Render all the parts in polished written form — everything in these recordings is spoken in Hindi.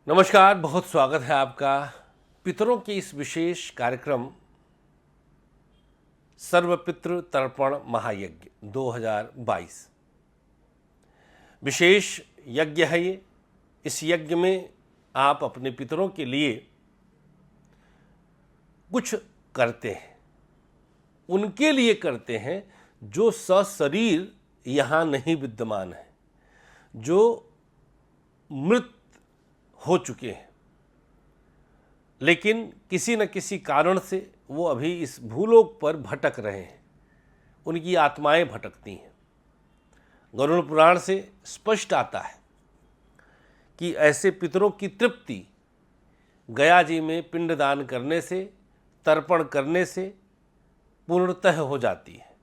नमस्कार, बहुत स्वागत है आपका पितरों के इस विशेष कार्यक्रम सर्वपितृ तर्पण महायज्ञ 2022। विशेष यज्ञ है ये। इस यज्ञ में आप अपने पितरों के लिए कुछ करते हैं, उनके लिए करते हैं जो सशरीर यहाँ नहीं विद्यमान है, जो मृत हो चुके हैं, लेकिन किसी न किसी कारण से वो अभी इस भूलोक पर भटक रहे हैं, उनकी आत्माएं भटकती हैं। गरुड़ पुराण से स्पष्ट आता है कि ऐसे पितरों की तृप्ति गया जी में पिंडदान करने से, तर्पण करने से पूर्णतः हो जाती है।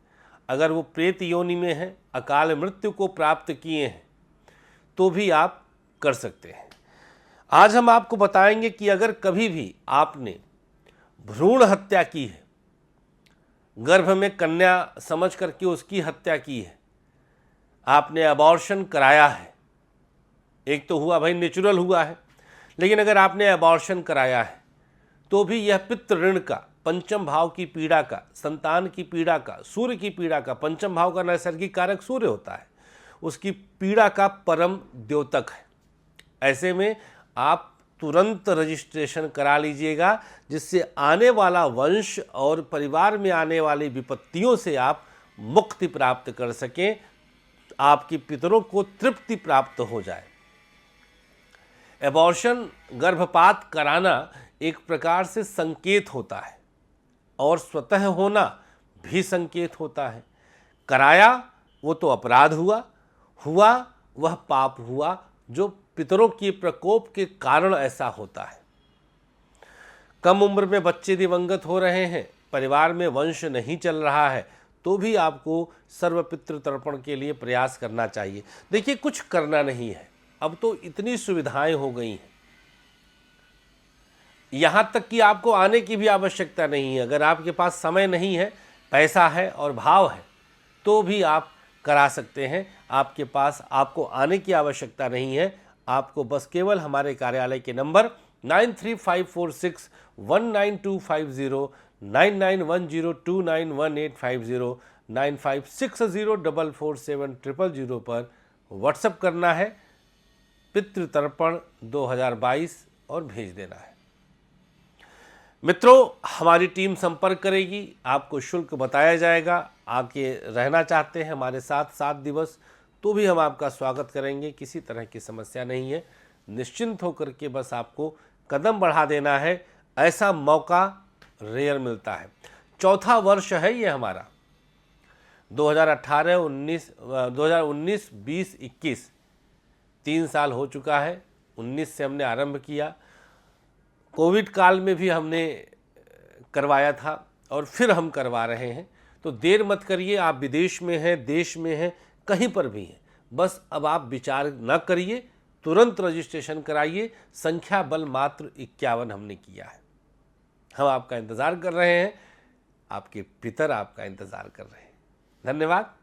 अगर वो प्रेत योनि में हैं, अकाल मृत्यु को प्राप्त किए हैं, तो भी आप कर सकते हैं। आज हम आपको बताएंगे कि अगर कभी भी आपने भ्रूण हत्या की है, गर्भ में कन्या समझ करके उसकी हत्या की है, आपने अबॉर्शन कराया है, एक तो हुआ भाई नेचुरल हुआ है, लेकिन अगर आपने अबॉर्शन कराया है तो भी यह पितृ ऋण का, पंचम भाव की पीड़ा का, संतान की पीड़ा का, सूर्य की पीड़ा का, पंचम भाव का नैसर्गिक कारक सूर्य होता है, उसकी पीड़ा का परम द्योतक है। ऐसे में आप तुरंत रजिस्ट्रेशन करा लीजिएगा, जिससे आने वाला वंश और परिवार में आने वाली विपत्तियों से आप मुक्ति प्राप्त कर सकें, आपकी पितरों को तृप्ति प्राप्त हो जाए। एबॉर्शन, गर्भपात कराना एक प्रकार से संकेत होता है और स्वतः होना भी संकेत होता है। कराया वो तो अपराध हुआ, वह पाप हुआ, जो पितरों के प्रकोप के कारण ऐसा होता है। कम उम्र में बच्चे दिवंगत हो रहे हैं, परिवार में वंश नहीं चल रहा है, तो भी आपको सर्वपितृ तर्पण के लिए प्रयास करना चाहिए। देखिए, कुछ करना नहीं है, अब तो इतनी सुविधाएं हो गई हैं, यहाँ तक कि आपको आने की भी आवश्यकता नहीं है। अगर आपके पास समय नहीं है, पैसा है और भाव है, तो भी आप करा सकते हैं। आपके पास आपको आने की आवश्यकता नहीं है, आपको बस केवल हमारे कार्यालय के नंबर 9354619250, 9910291850, 9560447000 पर व्हाट्सएप करना है, पितृतर्पण 2022 और भेज देना है। मित्रों, हमारी टीम संपर्क करेगी, आपको शुल्क बताया जाएगा। आके रहना चाहते हैं हमारे साथ 7 दिवस, तो भी हम आपका स्वागत करेंगे। किसी तरह की समस्या नहीं है, निश्चिंत होकर के बस आपको कदम बढ़ा देना है। ऐसा मौका रेयर मिलता है। चौथा वर्ष है ये हमारा, 2018-19, 2019-20-21, 3 साल हो चुका है। 19 से हमने आरंभ किया, कोविड काल में भी हमने करवाया था और फिर हम करवा रहे हैं। तो देर मत करिए, आप विदेश में हैं, देश में हैं, कहीं पर भी हैं, बस अब आप विचार न करिए, तुरंत रजिस्ट्रेशन कराइए। संख्या बल मात्र 51 हमने किया है। हम आपका इंतज़ार कर रहे हैं, आपके पितर आपका इंतज़ार कर रहे हैं। धन्यवाद,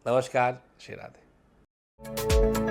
नमस्कार, श्री राधे।